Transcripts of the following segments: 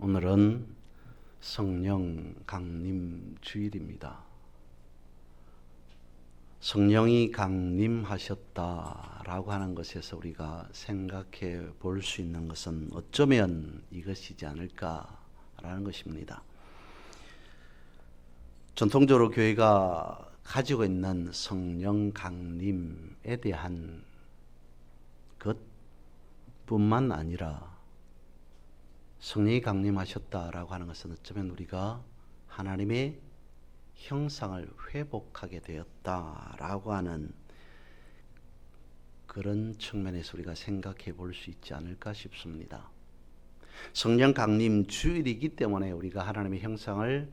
오늘은 성령 강림 주일입니다. 성령이 강림하셨다라고 하는 것에서 우리가 생각해 볼 수 있는 것은 어쩌면 이것이지 않을까라는 것입니다. 전통적으로 교회가 가지고 있는 성령 강림에 대한 것뿐만 아니라 성령이 강림하셨다라고 하는 것은 어쩌면 우리가 하나님의 형상을 회복하게 되었다라고 하는 그런 측면에서 우리가 생각해 볼 수 있지 않을까 싶습니다. 성령 강림 주일이기 때문에 우리가 하나님의 형상을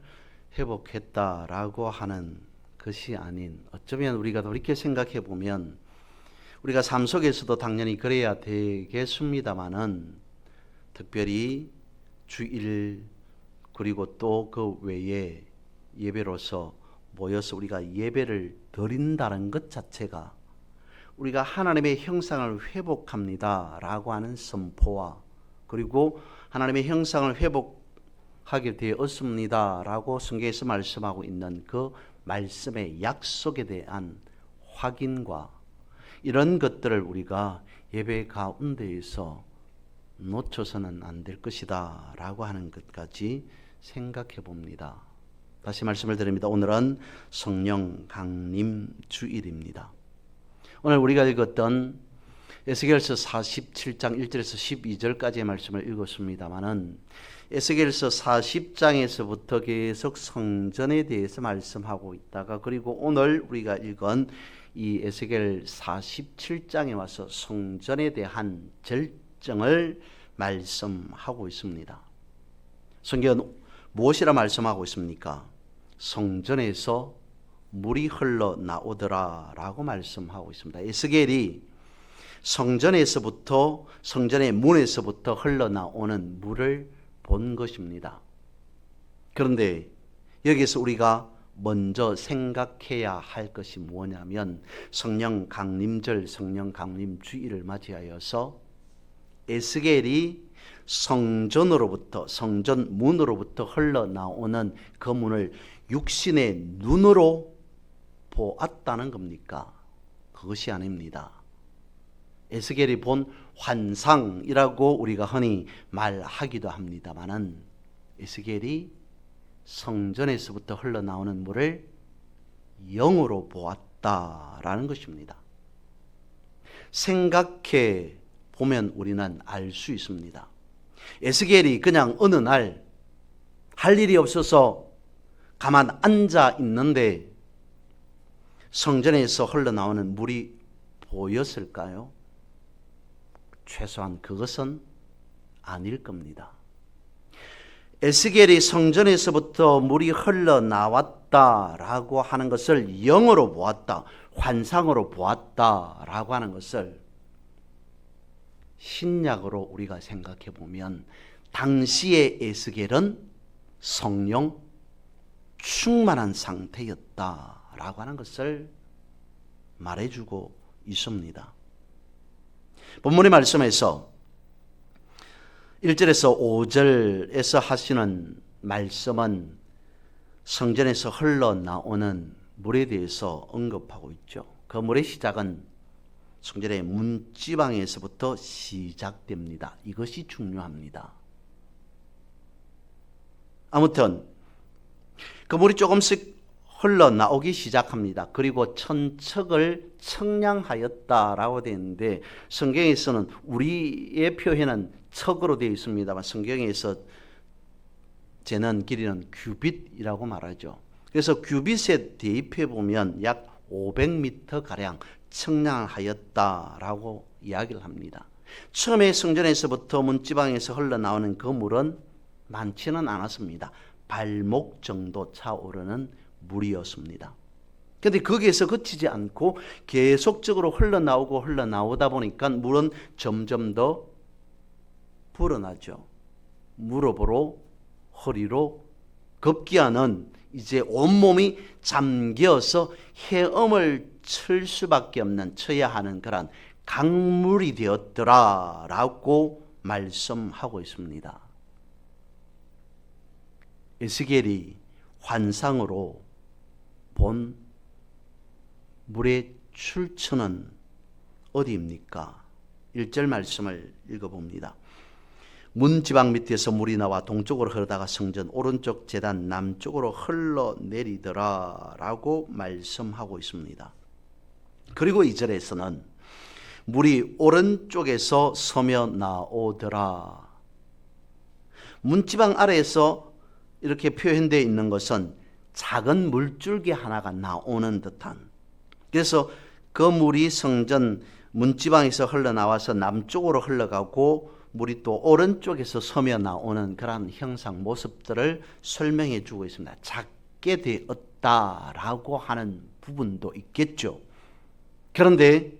회복했다라고 하는 것이 아닌, 어쩌면 우리가 돌이켜 생각해 보면 우리가 삶 속에서도 당연히 그래야 되겠습니다만은 특별히 주일 그리고 또 그 외에 예배로서 모여서 우리가 예배를 드린다는 것 자체가 우리가 하나님의 형상을 회복합니다 라고 하는 선포와, 그리고 하나님의 형상을 회복하게 되었습니다 라고 성경에서 말씀하고 있는 그 말씀의 약속에 대한 확인과 이런 것들을 우리가 예배 가운데에서 놓쳐서는 안 될 것이다 라고 하는 것까지 생각해 봅니다. 다시 말씀을 드립니다. 오늘은 성령 강림 주일입니다. 오늘 우리가 읽었던 에스겔서 47장 1절에서 12절까지의 말씀을 읽었습니다마는 에스겔서 40장에서부터 계속 성전에 대해서 말씀하고 있다가, 그리고 오늘 우리가 읽은 이 에스겔 47장에 와서 성전에 대한 절정을 말씀하고 있습니다. 성경은 무엇이라 말씀하고 있습니까? 성전에서 물이 흘러나오더라 라고 말씀하고 있습니다. 에스겔이 성전에서부터, 성전의 문에서부터 흘러나오는 물을 본 것입니다. 그런데 여기서 우리가 먼저 생각해야 할 것이 뭐냐면, 성령 강림절, 성령 강림 주일을 맞이하여서 에스겔이 성전으로부터, 성전 문으로부터 흘러나오는 그 문을 육신의 눈으로 보았다는 겁니까? 그것이 아닙니다. 에스겔이 본 환상이라고 우리가 흔히 말하기도 합니다마는, 에스겔이 성전에서부터 흘러나오는 물을 영으로 보았다라는 것입니다. 생각해 보면 우리는 알 수 있습니다. 에스겔이 그냥 어느 날 할 일이 없어서 가만 앉아 있는데 성전에서 흘러나오는 물이 보였을까요? 최소한 그것은 아닐 겁니다. 에스겔이 성전에서부터 물이 흘러나왔다라고 하는 것을 영으로 보았다, 환상으로 보았다라고 하는 것을 신약으로 우리가 생각해 보면 당시의 에스겔은 성령 충만한 상태였다라고 하는 것을 말해주고 있습니다. 본문의 말씀에서 1절에서 5절에서 하시는 말씀은 성전에서 흘러나오는 물에 대해서 언급하고 있죠. 그 물의 시작은 성전의 문지방에서부터 시작됩니다. 이것이 중요합니다. 아무튼 그 물이 조금씩 흘러나오기 시작합니다. 그리고 천척을 청량하였다라고 되어 있는데, 성경에서는 우리의 표현은 척으로 되어 있습니다만 성경에서 재는 길이는 규빗이라고 말하죠. 그래서 규빗에 대입해 보면 약 500m가량 청량하였다라고 이야기를 합니다. 처음에 성전에서부터 문지방에서 흘러나오는 그 물은 많지는 않았습니다. 발목 정도 차오르는 물이었습니다. 그런데 거기에서 그치지 않고 계속적으로 흘러나오다 보니까 물은 점점 더 불어나죠. 무릎으로, 허리로, 급기야는 이제 온몸이 잠겨서 헤엄을 칠 수밖에 없는, 쳐야 하는 그런 강물이 되었더라라고 말씀하고 있습니다. 에스겔이 환상으로 본 물의 출처는 어디입니까? 1절 말씀을 읽어봅니다. 문지방 밑에서 물이 나와 동쪽으로 흐르다가 성전 오른쪽 제단 남쪽으로 흘러내리더라 라고 말씀하고 있습니다. 그리고 2절에서는 물이 오른쪽에서 서며 나오더라. 문지방 아래에서 이렇게 표현되어 있는 것은 작은 물줄기 하나가 나오는 듯한, 그래서 그 물이 성전 문지방에서 흘러나와서 남쪽으로 흘러가고 물이 또 오른쪽에서 서며 나오는 그런 형상 모습들을 설명해 주고 있습니다. 작게 되었다라고 하는 부분도 있겠죠. 그런데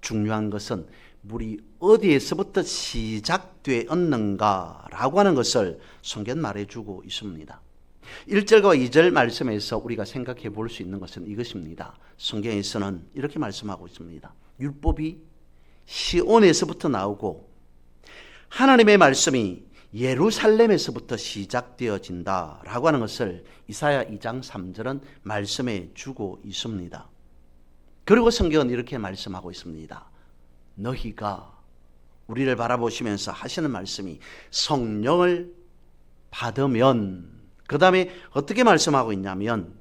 중요한 것은 물이 어디에서부터 시작되었는가라고 하는 것을 성경 말해주고 있습니다. 1절과 2절 말씀에서 우리가 생각해 볼 수 있는 것은 이것입니다. 성경에서는 이렇게 말씀하고 있습니다. 율법이 시온에서부터 나오고 하나님의 말씀이 예루살렘에서부터 시작되어진다라고 하는 것을 이사야 2장 3절은 말씀해 주고 있습니다. 그리고 성경은 이렇게 말씀하고 있습니다. 너희가, 우리를 바라보시면서 하시는 말씀이 성령을 받으면, 그 다음에 어떻게 말씀하고 있냐면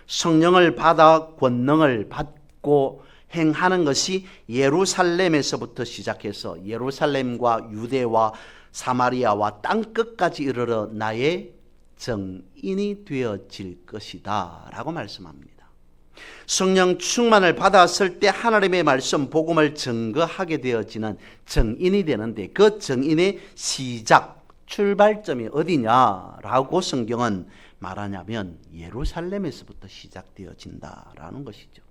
성령을 받아 권능을 받고 행하는 것이 예루살렘에서부터 시작해서 예루살렘과 유대와 사마리아와 땅끝까지 이르러 나의 정인이 되어질 것이다 라고 말씀합니다. 성령 충만을 받았을 때 하나님의 말씀 복음을 증거하게 되어지는 정인이 되는데, 그 정인의 시작 출발점이 어디냐라고 성경은 말하냐면 예루살렘에서부터 시작되어진다라는 것이죠.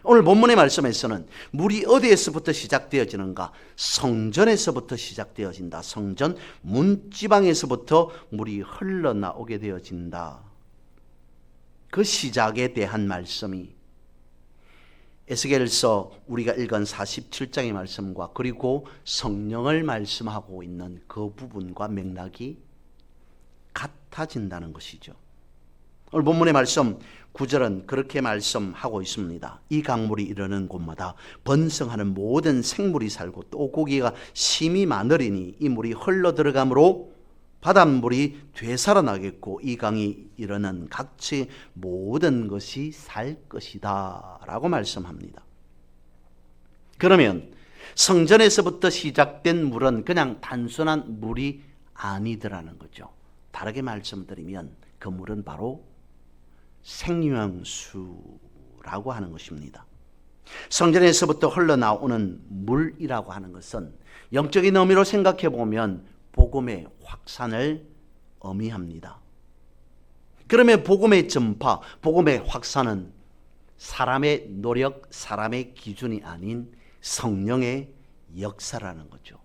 오늘 본문의 말씀에서는 물이 어디에서부터 시작되어지는가? 성전에서부터 시작되어진다. 성전 문지방에서부터 물이 흘러나오게 되어진다. 그 시작에 대한 말씀이 에스겔서 우리가 읽은 47장의 말씀과 그리고 성령을 말씀하고 있는 그 부분과 맥락이 같아진다는 것이죠. 오늘 본문의 말씀 9절은 그렇게 말씀하고 있습니다. 이 강물이 이르는 곳마다 번성하는 모든 생물이 살고 또 고기가 심히 많으리니 이 물이 흘러 들어가므로 바닷물이 되살아나겠고 이 강이 이르는 각지 모든 것이 살 것이다 라고 말씀합니다. 그러면 성전에서부터 시작된 물은 그냥 단순한 물이 아니더라는 거죠. 다르게 말씀드리면 그 물은 바로 생명수라고 하는 것입니다. 성전에서부터 흘러나오는 물이라고 하는 것은 영적인 의미로 생각해 보면 복음의 확산을 의미합니다. 그러면 복음의 전파, 복음의 확산은 사람의 노력, 사람의 기준이 아닌 성령의 역사라는 거죠.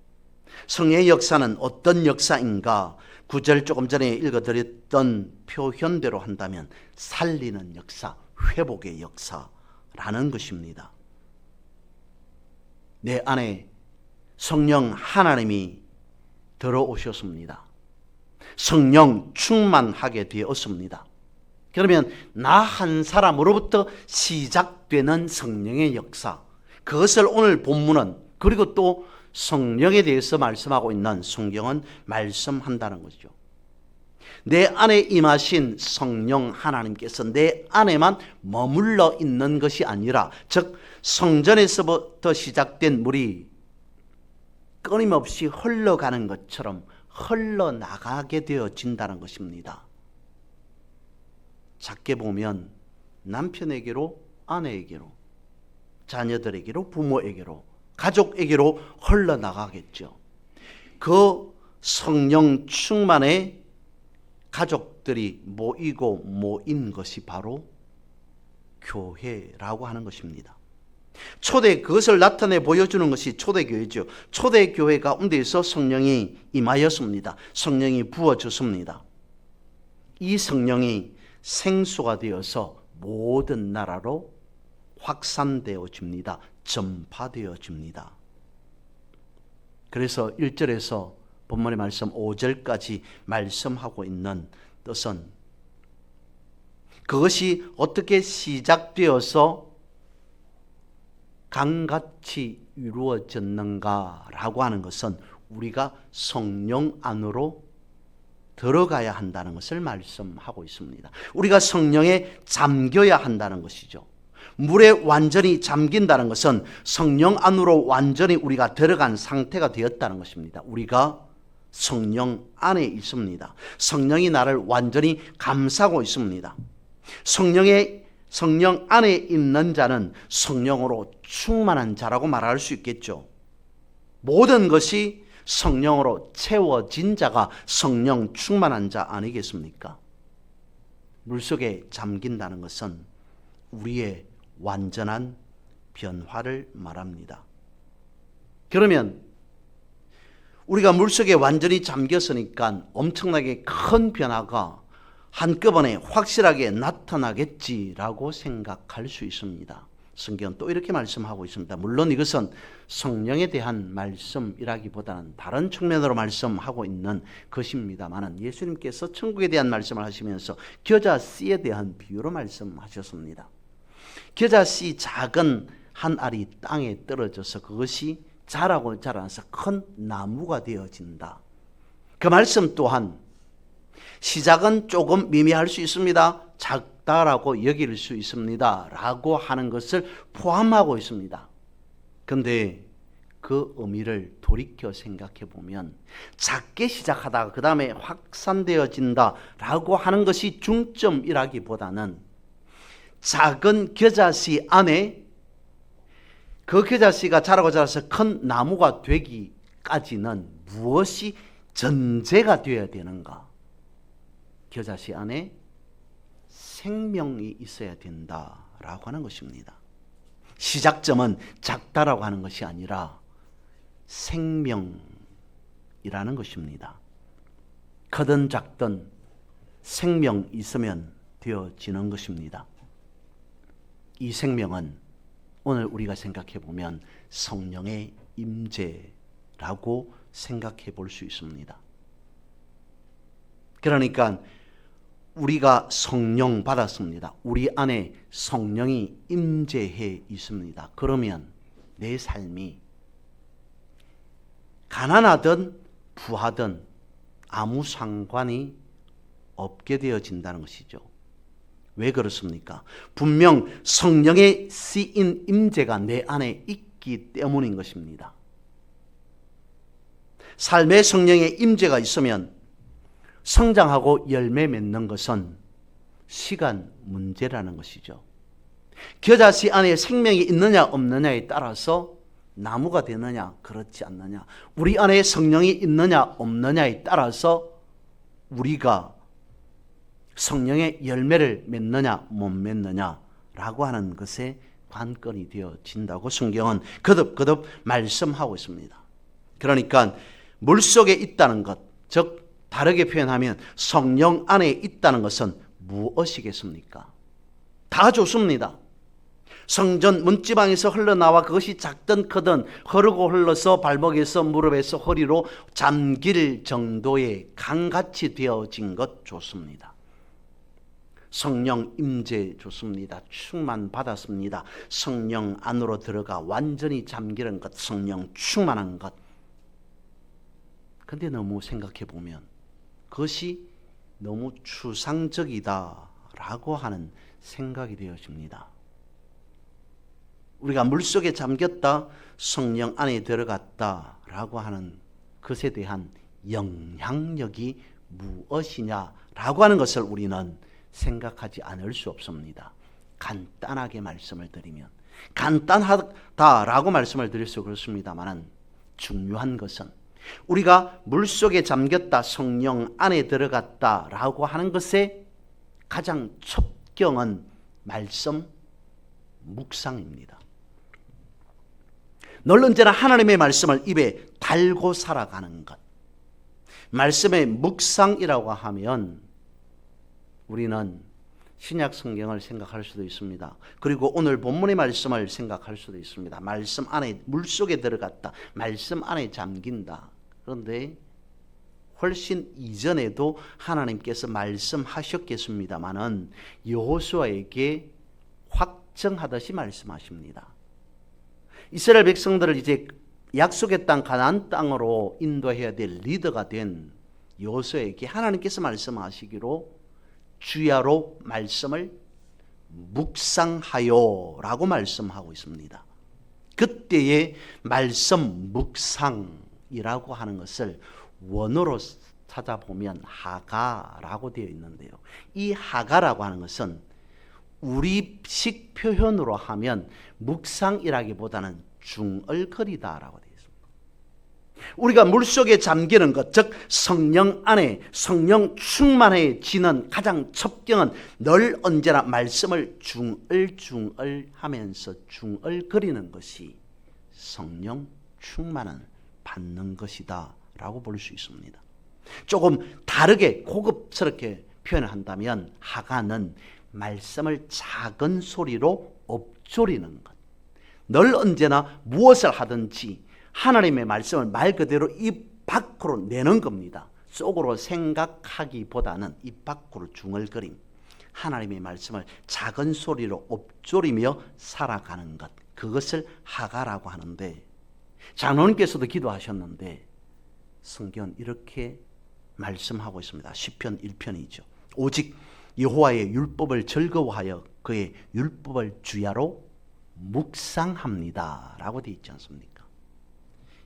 성령의 역사는 어떤 역사인가? 9절 조금 전에 읽어드렸던 표현대로 한다면 살리는 역사, 회복의 역사라는 것입니다. 내 안에 성령 하나님이 들어오셨습니다. 성령 충만하게 되었습니다. 그러면 나 한 사람으로부터 시작되는 성령의 역사, 그것을 오늘 본문은 그리고 또 성령에 대해서 말씀하고 있는 성경은 말씀한다는 것이죠. 내 안에 임하신 성령 하나님께서 내 안에만 머물러 있는 것이 아니라, 즉 성전에서부터 시작된 물이 끊임없이 흘러가는 것처럼 흘러나가게 되어진다는 것입니다. 작게 보면 남편에게로, 아내에게로, 자녀들에게로, 부모에게로, 가족에게로 흘러나가겠죠. 그 성령 충만의 가족들이 모인 것이 바로 교회라고 하는 것입니다. 그것을 나타내 보여주는 것이 초대교회죠. 초대교회 가운데에서 성령이 임하였습니다. 성령이 부어졌습니다. 이 성령이 생수가 되어서 모든 나라로 확산되어집니다. 전파되어집니다. 그래서 1절에서 본문의 말씀 5절까지 말씀하고 있는 뜻은 그것이 어떻게 시작되어서 강같이 이루어졌는가라고 하는 것은 우리가 성령 안으로 들어가야 한다는 것을 말씀하고 있습니다. 우리가 성령에 잠겨야 한다는 것이죠. 물에 완전히 잠긴다는 것은 성령 안으로 완전히 우리가 들어간 상태가 되었다는 것입니다. 우리가 성령 안에 있습니다. 성령이 나를 완전히 감싸고 있습니다. 성령 안에 있는 자는 성령으로 충만한 자라고 말할 수 있겠죠. 모든 것이 성령으로 채워진 자가 성령 충만한 자 아니겠습니까? 물속에 잠긴다는 것은 우리의 완전한 변화를 말합니다. 그러면 우리가 물속에 완전히 잠겼으니까 엄청나게 큰 변화가 한꺼번에 확실하게 나타나겠지라고 생각할 수 있습니다. 성경은 또 이렇게 말씀하고 있습니다. 물론 이것은 성령에 대한 말씀이라기보다는 다른 측면으로 말씀하고 있는 것입니다만 예수님께서 천국에 대한 말씀을 하시면서 겨자씨에 대한 비유로 말씀하셨습니다. 겨자씨 작은 한 알이 땅에 떨어져서 그것이 자라고 자라서 큰 나무가 되어진다. 그 말씀 또한 시작은 조금 미미할 수 있습니다. 작다라고 여길 수 있습니다. 라고 하는 것을 포함하고 있습니다. 그런데 그 의미를 돌이켜 생각해 보면 작게 시작하다가 그 다음에 확산되어진다 라고 하는 것이 중점이라기보다는 작은 겨자씨 안에 그 겨자씨가 자라고 자라서 큰 나무가 되기까지는 무엇이 전제가 되어야 되는가? 겨자씨 안에 생명이 있어야 된다라고 하는 것입니다. 시작점은 작다라고 하는 것이 아니라 생명이라는 것입니다. 크든 작든 생명 있으면 되어지는 것입니다. 이 생명은 오늘 우리가 생각해 보면 성령의 임재라고 생각해 볼 수 있습니다. 그러니까 우리가 성령 받았습니다. 우리 안에 성령이 임재해 있습니다. 그러면 내 삶이 가난하든 부하든 아무 상관이 없게 되어진다는 것이죠. 왜 그렇습니까? 분명 성령의 씨인 임재가 내 안에 있기 때문인 것입니다. 삶에 성령의 임재가 있으면 성장하고 열매 맺는 것은 시간 문제라는 것이죠. 겨자씨 안에 생명이 있느냐 없느냐에 따라서 나무가 되느냐 그렇지 않느냐, 우리 안에 성령이 있느냐 없느냐에 따라서 우리가 성령의 열매를 맺느냐 못 맺느냐라고 하는 것에 관건이 되어진다고 성경은 거듭거듭 말씀하고 있습니다. 그러니까 물속에 있다는 것, 즉 다르게 표현하면 성령 안에 있다는 것은 무엇이겠습니까? 다 좋습니다. 성전 문지방에서 흘러나와 그것이 작든 크든 흐르고 흘러서 발목에서 무릎에서 허리로 잠길 정도의 강같이 되어진 것 좋습니다. 성령 임재 좋습니다. 충만 받았습니다. 성령 안으로 들어가 완전히 잠기는 것, 성령 충만한 것. 근데 너무 생각해 보면 그것이 너무 추상적이다라고 하는 생각이 되어집니다. 우리가 물속에 잠겼다, 성령 안에 들어갔다라고 하는 것에 대한 영향력이 무엇이냐라고 하는 것을 우리는 생각하지 않을 수 없습니다. 간단하게 말씀을 드리면, 간단하다라고 말씀을 드려서 그렇습니다만 중요한 것은 우리가 물속에 잠겼다, 성령 안에 들어갔다라고 하는 것의 가장 첩경은 말씀 묵상입니다. 늘 언제나 하나님의 말씀을 입에 달고 살아가는 것. 말씀의 묵상이라고 하면 우리는 신약 성경을 생각할 수도 있습니다. 그리고 오늘 본문의 말씀을 생각할 수도 있습니다. 말씀 안에, 물속에 들어갔다, 말씀 안에 잠긴다. 그런데 훨씬 이전에도 하나님께서 말씀하셨겠습니다마는 여호수아에게 확정하듯이 말씀하십니다. 이스라엘 백성들을 이제 약속의 땅 가나안 땅으로 인도해야 될 리더가 된 여호수아에게 하나님께서 말씀하시기로 주야로 말씀을 묵상하여라고 말씀하고 있습니다. 그때의 말씀 묵상이라고 하는 것을 원어로 찾아보면 하가라고 되어 있는데요. 이 하가라고 하는 것은 우리식 표현으로 하면 묵상이라기보다는 중얼거리다라고 되어 있습니다. 우리가 물속에 잠기는 것, 즉 성령 안에 성령 충만해지는 가장 첩경은 늘 언제나 말씀을 중얼중얼하면서 중얼거리는 것이 성령 충만을 받는 것이다 라고 볼 수 있습니다. 조금 다르게 고급스럽게 표현을 한다면 하가는 말씀을 작은 소리로 읊조리는 것, 늘 언제나 무엇을 하든지 하나님의 말씀을 말 그대로 입 밖으로 내는 겁니다. 속으로 생각하기보다는 입 밖으로 중얼거림, 하나님의 말씀을 작은 소리로 읊조리며 살아가는 것, 그것을 하가라고 하는데, 장로님께서도 기도하셨는데 성경은 이렇게 말씀하고 있습니다. 시편 1편이죠. 오직 여호와의 율법을 즐거워하여 그의 율법을 주야로 묵상합니다 라고 되어 있지 않습니까?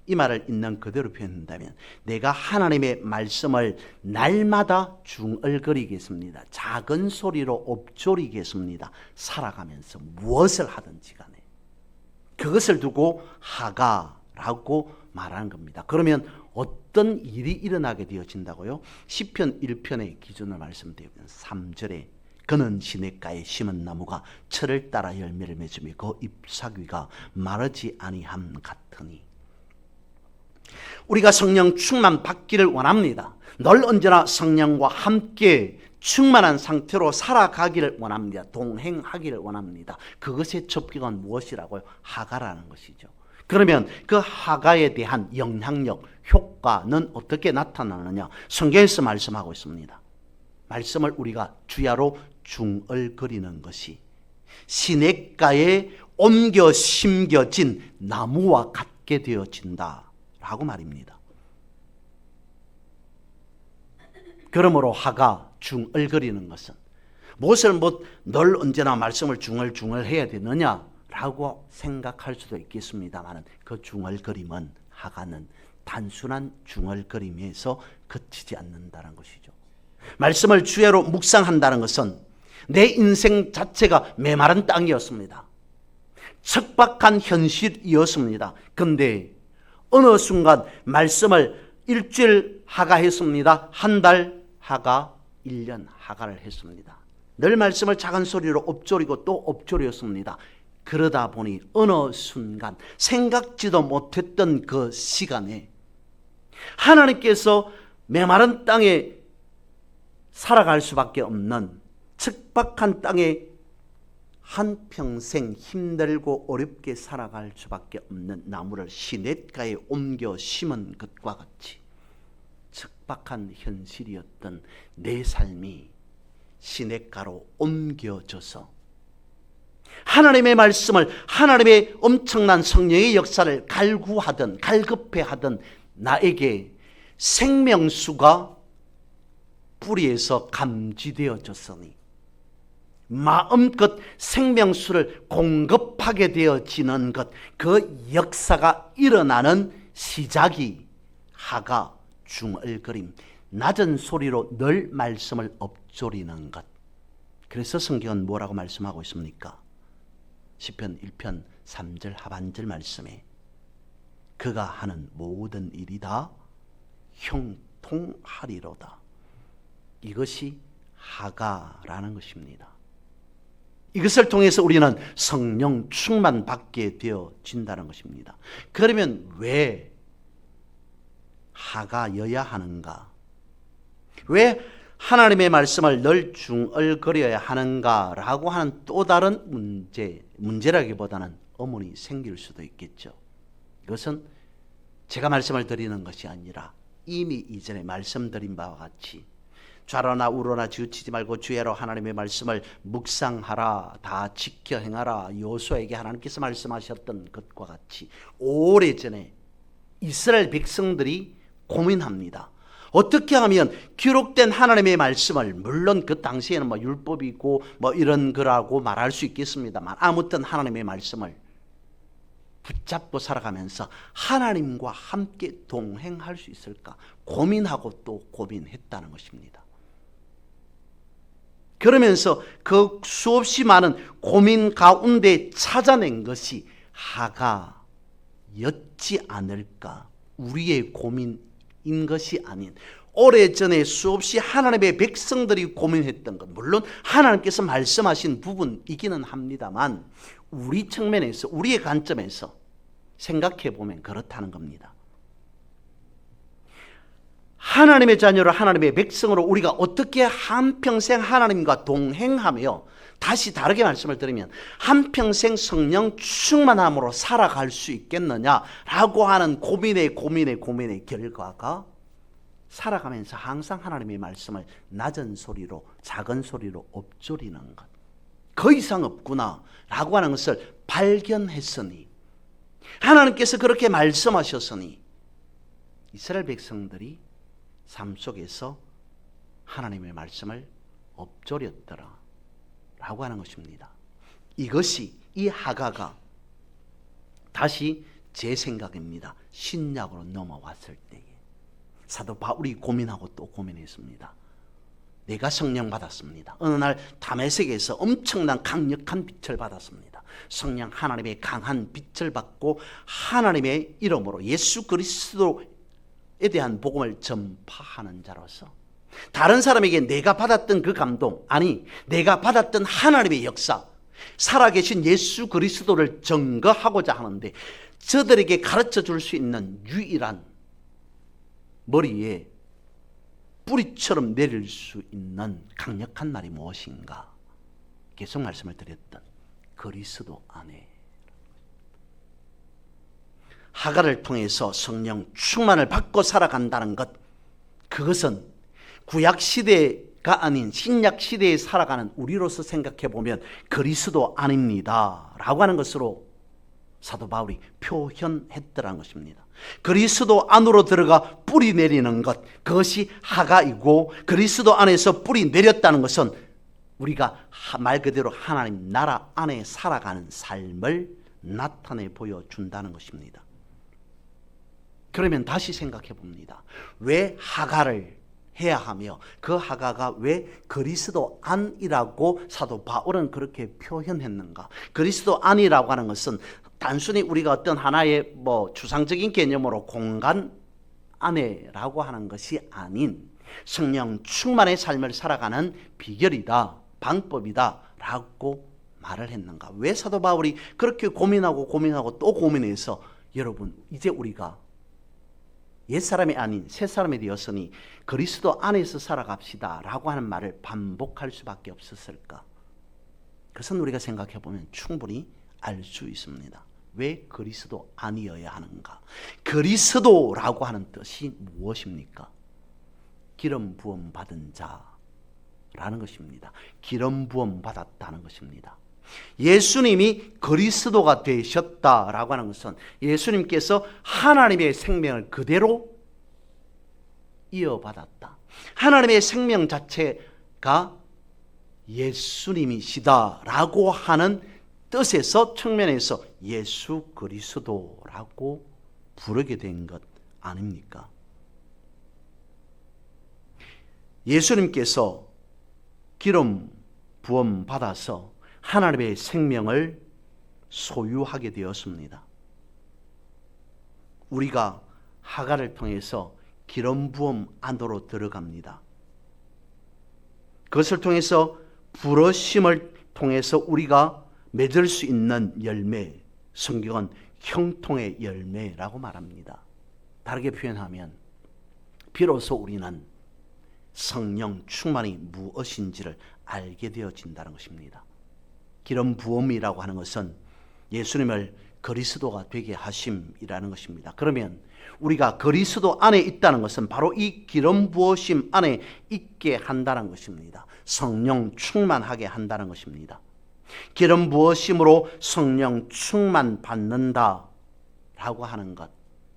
이 말을 있는 그대로 표현한다면 내가 하나님의 말씀을 날마다 중얼거리겠습니다. 작은 소리로 읊조리겠습니다. 살아가면서 무엇을 하든지 간에 그것을 두고 하가라고 말하는 겁니다. 그러면 어떤 일이 일어나게 되어진다고요? 시편 1편의 기준을 말씀드리면 3절에 그는 시냇가에 심은 나무가 철을 따라 열매를 맺으며 그 잎사귀가 마르지 아니함 같으니, 우리가 성령 충만 받기를 원합니다. 늘 언제나 성령과 함께 충만한 상태로 살아가기를 원합니다. 동행하기를 원합니다. 그것의 첩기가 무엇이라고요? 하가라는 것이죠. 그러면 그 하가에 대한 영향력, 효과는 어떻게 나타나느냐? 성경에서 말씀하고 있습니다. 말씀을 우리가 주야로 중얼거리는 것이 시냇가에 옮겨 심겨진 나무와 같게 되어진다 라고 말입니다. 그러므로 하가, 중얼거리는 것은 무엇을 늘 언제나 말씀을 중얼중얼 해야 되느냐 라고 생각할 수도 있겠습니다만, 그 중얼거림은, 하가는 단순한 중얼거림에서 그치지 않는다는 것이죠. 말씀을 주야로 묵상한다는 것은 내 인생 자체가 메마른 땅이었습니다. 척박한 현실이었습니다. 그런데 어느 순간 말씀을 일주일 하가했습니다. 한 달 하가, 1년 하가를 했습니다. 늘 말씀을 작은 소리로 읊조리고 또 읊조렸습니다. 그러다 보니 어느 순간 생각지도 못했던 그 시간에 하나님께서 메마른 땅에 살아갈 수밖에 없는 척박한 땅에 한평생 힘들고 어렵게 살아갈 수밖에 없는 나무를 시냇가에 옮겨 심은 것과 같이 척박한 현실이었던 내 삶이 시냇가로 옮겨져서 하나님의 말씀을, 하나님의 엄청난 성령의 역사를 갈구하던 갈급해하던 나에게 생명수가 뿌리에서 감지되어졌으니 마음껏 생명수를 공급하게 되어지는 것, 그 역사가 일어나는 시작이 하가, 중얼거림, 낮은 소리로 늘 말씀을 읊조리는 것. 그래서 성경은 뭐라고 말씀하고 있습니까? 시편 1편 3절 하반절 말씀에 그가 하는 모든 일이 다 형통하리로다. 이것이 하가라는 것입니다. 이것을 통해서 우리는 성령 충만 받게 되어진다는 것입니다. 그러면 왜 하가여야 하는가? 왜 하나님의 말씀을 늘 중얼거려야 하는가라고 하는 또 다른 문제라기보다는 의문이 생길 수도 있겠죠. 이것은 제가 말씀을 드리는 것이 아니라 이미 이전에 말씀드린 바와 같이 좌로나 우로나 치우치지 말고 주야로 하나님의 말씀을 묵상하라, 다 지켜 행하라, 여호수아에게 하나님께서 말씀하셨던 것과 같이 오래전에 이스라엘 백성들이 고민합니다. 어떻게 하면 기록된 하나님의 말씀을, 물론 그 당시에는 뭐 율법이 있고 뭐 이런 거라고 말할 수 있겠습니다만, 아무튼 하나님의 말씀을 붙잡고 살아가면서 하나님과 함께 동행할 수 있을까 고민하고 또 고민했다는 것입니다. 그러면서 그 수없이 많은 고민 가운데 찾아낸 것이 하가였지 않을까. 우리의 고민인 것이 아닌 오래전에 수없이 하나님의 백성들이 고민했던 것, 물론 하나님께서 말씀하신 부분이기는 합니다만 우리 측면에서, 우리의 관점에서 생각해 보면 그렇다는 겁니다. 하나님의 자녀로, 하나님의 백성으로 우리가 어떻게 한평생 하나님과 동행하며, 다시 다르게 말씀을 드리면 한평생 성령 충만함으로 살아갈 수 있겠느냐라고 하는 고민의 결과가 살아가면서 항상 하나님의 말씀을 낮은 소리로, 작은 소리로 엎조리는 것, 그 이상 없구나 라고 하는 것을 발견했으니, 하나님께서 그렇게 말씀하셨으니 이스라엘 백성들이 삶 속에서 하나님의 말씀을 엎조렸더라 라고 하는 것입니다. 이것이, 이 하가가 다시 제 생각입니다, 신약으로 넘어왔을 때에 사도 바울이 고민하고 또 고민했습니다. 내가 성령 받았습니다. 어느 날 다메섹에서 엄청난 강력한 빛을 받았습니다. 성령 하나님의 강한 빛을 받고 하나님의 이름으로 예수 그리스도에 대한 복음을 전파하는 자로서 다른 사람에게 내가 받았던 그 감동, 아니 내가 받았던 하나님의 역사, 살아계신 예수 그리스도를 증거하고자 하는데 저들에게 가르쳐 줄 수 있는 유일한 머리에 뿌리처럼 내릴 수 있는 강력한 말이 무엇인가? 계속 말씀을 드렸던 그리스도 안에. 하가를 통해서 성령 충만을 받고 살아간다는 것, 그것은 구약 시대가 아닌 신약 시대에 살아가는 우리로서 생각해 보면 그리스도 안입니다 라고 하는 것으로 사도 바울이 표현했더라는 것입니다. 그리스도 안으로 들어가 뿌리 내리는 것, 그것이 하가이고, 그리스도 안에서 뿌리 내렸다는 것은 우리가 말 그대로 하나님 나라 안에 살아가는 삶을 나타내 보여준다는 것입니다. 그러면 다시 생각해 봅니다. 왜 하가를 해야 하며 그 하가가 왜 그리스도 안이라고 사도 바울은 그렇게 표현했는가? 그리스도 안이라고 하는 것은 단순히 우리가 어떤 하나의 추상적인 개념으로 공간 안에라고 하는 것이 아닌 성령 충만의 삶을 살아가는 비결이다, 방법이다 라고 말을 했는가? 왜 사도 바울이 그렇게 고민하고 또 고민해서 여러분 이제 우리가 옛사람이 아닌 새사람이 되었으니 그리스도 안에서 살아갑시다 라고 하는 말을 반복할 수밖에 없었을까? 그것은 우리가 생각해 보면 충분히 알 수 있습니다. 왜 그리스도 아니어야 하는가? 그리스도라고 하는 뜻이 무엇입니까? 기름 부음 받은 자라는 것입니다. 기름 부음 받았다는 것입니다. 예수님이 그리스도가 되셨다라고 하는 것은 예수님께서 하나님의 생명을 그대로 이어받았다. 하나님의 생명 자체가 예수님이시다라고 하는 뜻에서 측면에서 예수 그리스도라고 부르게 된 것 아닙니까? 예수님께서 기름 부음 받아서 하나님의 생명을 소유하게 되었습니다. 우리가 하가를 통해서 기름 부음 안으로 들어갑니다. 그것을 통해서 부르심을 통해서 우리가 맺을 수 있는 열매, 성경은 형통의 열매라고 말합니다. 다르게 표현하면 비로소 우리는 성령 충만이 무엇인지를 알게 되어진다는 것입니다. 기름 부음이라고 하는 것은 예수님을 그리스도가 되게 하심이라는 것입니다. 그러면 우리가 그리스도 안에 있다는 것은 바로 이 기름 부으심 안에 있게 한다는 것입니다. 성령 충만하게 한다는 것입니다. 기름 부으심으로 성령 충만 받는다 라고 하는 것,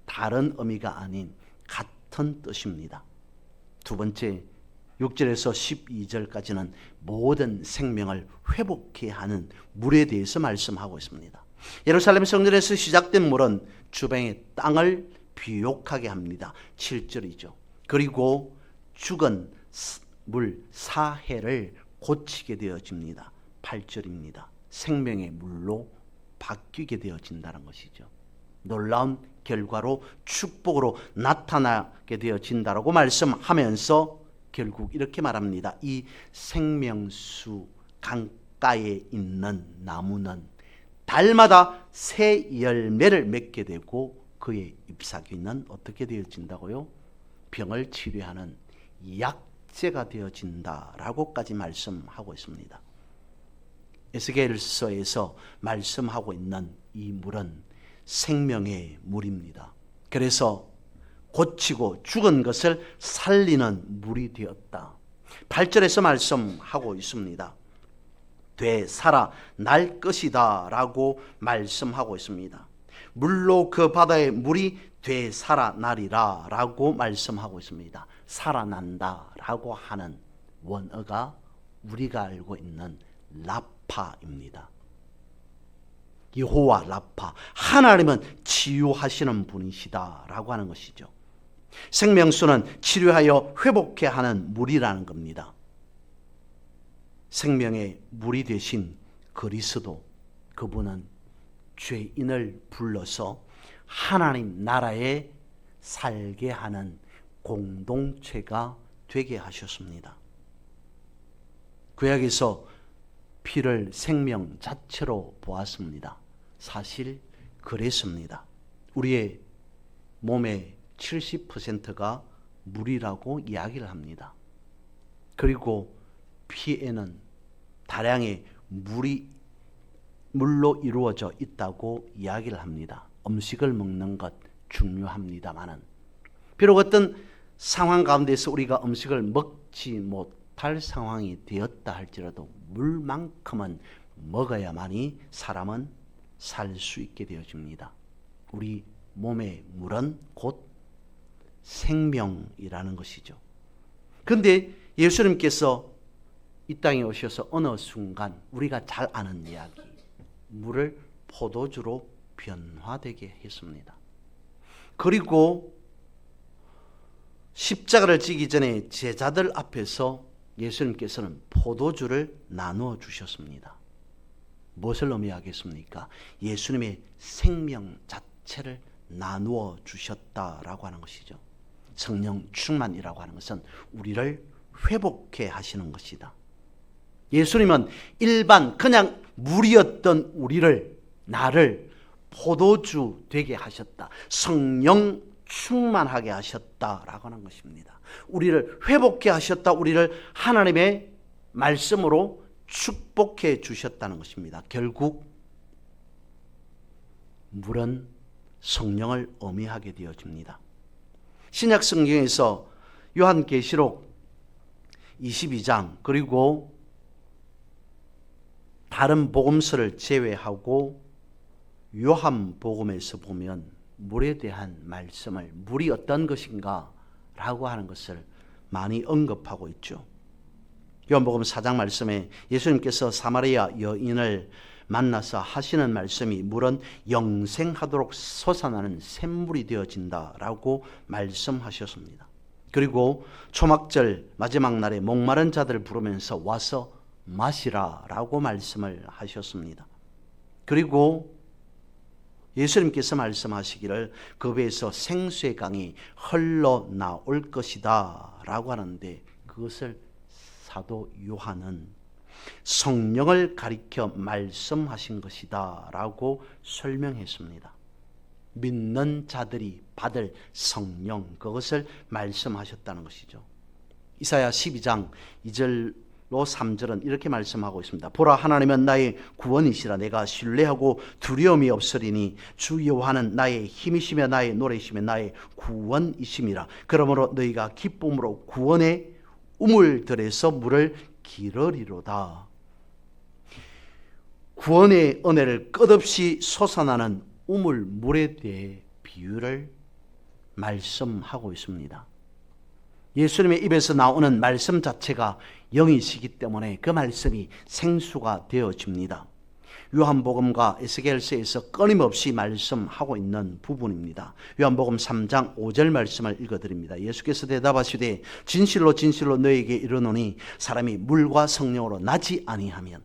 다른 의미가 아닌 같은 뜻입니다. 두 번째, 6절에서 12절까지는 모든 생명을 회복케 하는 물에 대해서 말씀하고 있습니다. 예루살렘 성전에서 시작된 물은 주변의 땅을 비옥하게 합니다. 7절이죠. 그리고 죽은 물 사해를 고치게 되어집니다. 8절입니다. 생명의 물로 바뀌게 되어진다는 것이죠. 놀라운 결과로 축복으로 나타나게 되어진다라고 말씀하면서 결국 이렇게 말합니다. 이 생명수 강가에 있는 나무는 달마다 새 열매를 맺게 되고 그의 잎사귀는 어떻게 되어진다고요? 병을 치료하는 약재가 되어진다라고까지 말씀하고 있습니다. 에스겔서에서 말씀하고 있는 이 물은 생명의 물입니다. 그래서 고치고 죽은 것을 살리는 물이 되었다. 8절에서 말씀하고 있습니다. 되살아 날 것이다 라고 말씀하고 있습니다. 물로 그 바다의 물이 되살아나리라 라고 말씀하고 있습니다. 살아난다 라고 하는 원어가 우리가 알고 있는 라파입니다. 여호와 라파, 하나님은 치유하시는 분이시다 라고 하는 것이죠. 생명수는 치료하여 회복케 하는 물이라는 겁니다. 생명의 물이 되신 그리스도, 그분은 죄인을 불러서 하나님 나라에 살게 하는 공동체가 되게 하셨습니다. 구약에서 피를 생명 자체로 보았습니다. 사실 그랬습니다. 우리의 몸의 70%가 물이라고 이야기를 합니다. 그리고 피에는 다량의 물로 이루어져 있다고 이야기를 합니다. 음식을 먹는 것 중요합니다마는 비록 어떤 상황 가운데서 우리가 음식을 먹지 못할 상황이 되었다 할지라도 물만큼은 먹어야만이 사람은 살 수 있게 되어집니다. 우리 몸의 물은 곧 생명이라는 것이죠. 그런데 예수님께서 이 땅에 오셔서 어느 순간 우리가 잘 아는 이야기, 물을 포도주로 변화되게 했습니다. 그리고 십자가를 지기 전에 제자들 앞에서 예수님께서는 포도주를 나누어 주셨습니다. 무엇을 의미하겠습니까? 예수님의 생명 자체를 나누어 주셨다라고 하는 것이죠. 성령 충만이라고 하는 것은 우리를 회복해 하시는 것이다. 예수님은 일반 그냥 물이었던 나를 포도주 되게 하셨다. 성령 충만하게 하셨다라고 하는 것입니다. 우리를 회복해 하셨다. 우리를 하나님의 말씀으로 축복해 주셨다는 것입니다. 결국 물은 성령을 의미하게 되어집니다. 신약 성경에서 요한계시록 22장 그리고 다른 복음서를 제외하고 요한복음에서 보면 물에 대한 말씀을 물이 어떤 것인가 라고 하는 것을 많이 언급하고 있죠. 요한복음 4장 말씀에 예수님께서 사마리아 여인을 만나서 하시는 말씀이 물은 영생하도록 솟아나는 샘물이 되어진다라고 말씀하셨습니다. 그리고 초막절 마지막 날에 목마른 자들을 부르면서 와서 마시라라고 말씀을 하셨습니다. 그리고 예수님께서 말씀하시기를 그 배에서 생수의 강이 흘러나올 것이다 라고 하는데 그것을 사도 요한은 성령을 가리켜 말씀하신 것이다 라고 설명했습니다. 믿는 자들이 받을 성령, 그것을 말씀하셨다는 것이죠. 이사야 12장 2절 3절은 이렇게 말씀하고 있습니다. 보라, 하나님은 나의 구원이시라. 내가 신뢰하고 두려움이 없으리니 주 여호와는 나의 힘이시며 나의 노래이시며 나의 구원이심이라. 그러므로 너희가 기쁨으로 구원의 우물들에서 물을 기르리로다. 구원의 은혜를 끝없이 솟아나는 우물 물에 대해 비유를 말씀하고 있습니다. 예수님의 입에서 나오는 말씀 자체가 영이시기 때문에 그 말씀이 생수가 되어집니다. 요한복음과 에스겔서에서 끊임없이 말씀하고 있는 부분입니다. 요한복음 3장 5절 말씀을 읽어드립니다. 예수께서 대답하시되 진실로 진실로 너에게 이르노니 사람이 물과 성령으로 나지 아니하면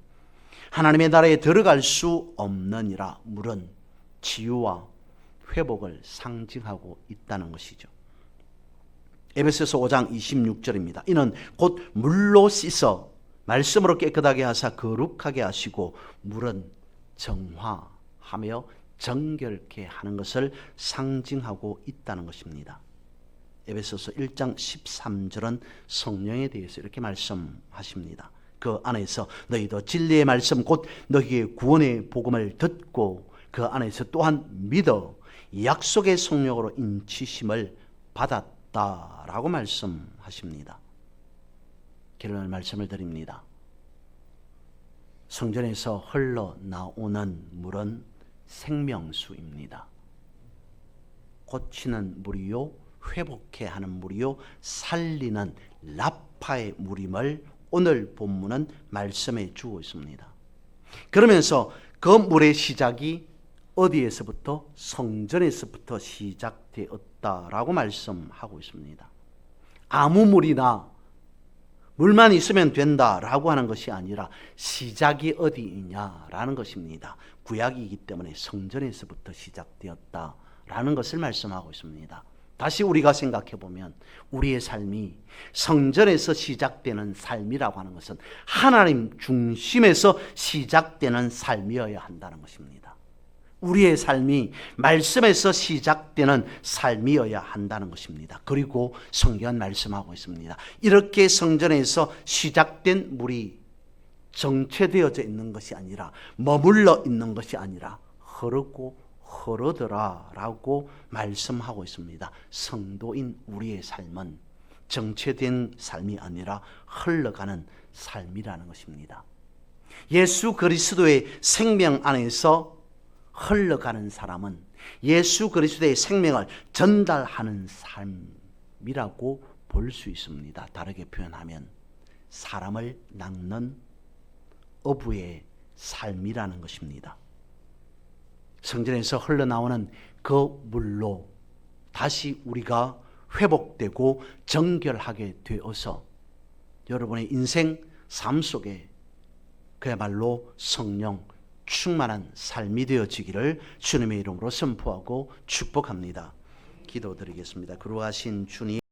하나님의 나라에 들어갈 수 없느니라. 물은 치유와 회복을 상징하고 있다는 것이죠. 에베소서 5장 26절입니다. 이는 곧 물로 씻어 말씀으로 깨끗하게 하사 거룩하게 하시고 물은 정화하며 정결케 하는 것을 상징하고 있다는 것입니다. 에베소서 1장 13절은 성령에 대해서 이렇게 말씀하십니다. 그 안에서 너희도 진리의 말씀 곧 너희의 구원의 복음을 듣고 그 안에서 또한 믿어 약속의 성령으로 인치심을 받았다라고 말씀하십니다. 결론의 말씀을 드립니다. 성전에서 흘러나오는 물은 생명수입니다. 고치는 물이요, 회복해 하는 물이요, 살리는 라파의 물임을 오늘 본문은 말씀해 주고 있습니다. 그러면서 그 물의 시작이 어디에서부터? 성전에서부터 시작되었다라고 말씀하고 있습니다. 아무 물이나 물만 있으면 된다라고 하는 것이 아니라 시작이 어디이냐라는 것입니다. 구약이기 때문에 성전에서부터 시작되었다라는 것을 말씀하고 있습니다. 다시 우리가 생각해 보면 우리의 삶이 성전에서 시작되는 삶이라고 하는 것은 하나님 중심에서 시작되는 삶이어야 한다는 것입니다. 우리의 삶이 말씀에서 시작되는 삶이어야 한다는 것입니다. 그리고 성경은 말씀하고 있습니다. 이렇게 성전에서 시작된 물이 정체되어져 있는 것이 아니라 머물러 있는 것이 아니라 흐르고 흐르더라라고 말씀하고 있습니다. 성도인 우리의 삶은 정체된 삶이 아니라 흘러가는 삶이라는 것입니다. 예수 그리스도의 생명 안에서 흘러가는 사람은 예수 그리스도의 생명을 전달하는 삶이라고 볼 수 있습니다. 다르게 표현하면 사람을 낚는 어부의 삶이라는 것입니다. 성전에서 흘러나오는 그 물로 다시 우리가 회복되고 정결하게 되어서 여러분의 인생 삶 속에 그야말로 성령 충만한 삶이 되어지기를 주님의 이름으로 선포하고 축복합니다. 기도드리겠습니다. 그러하신 주님,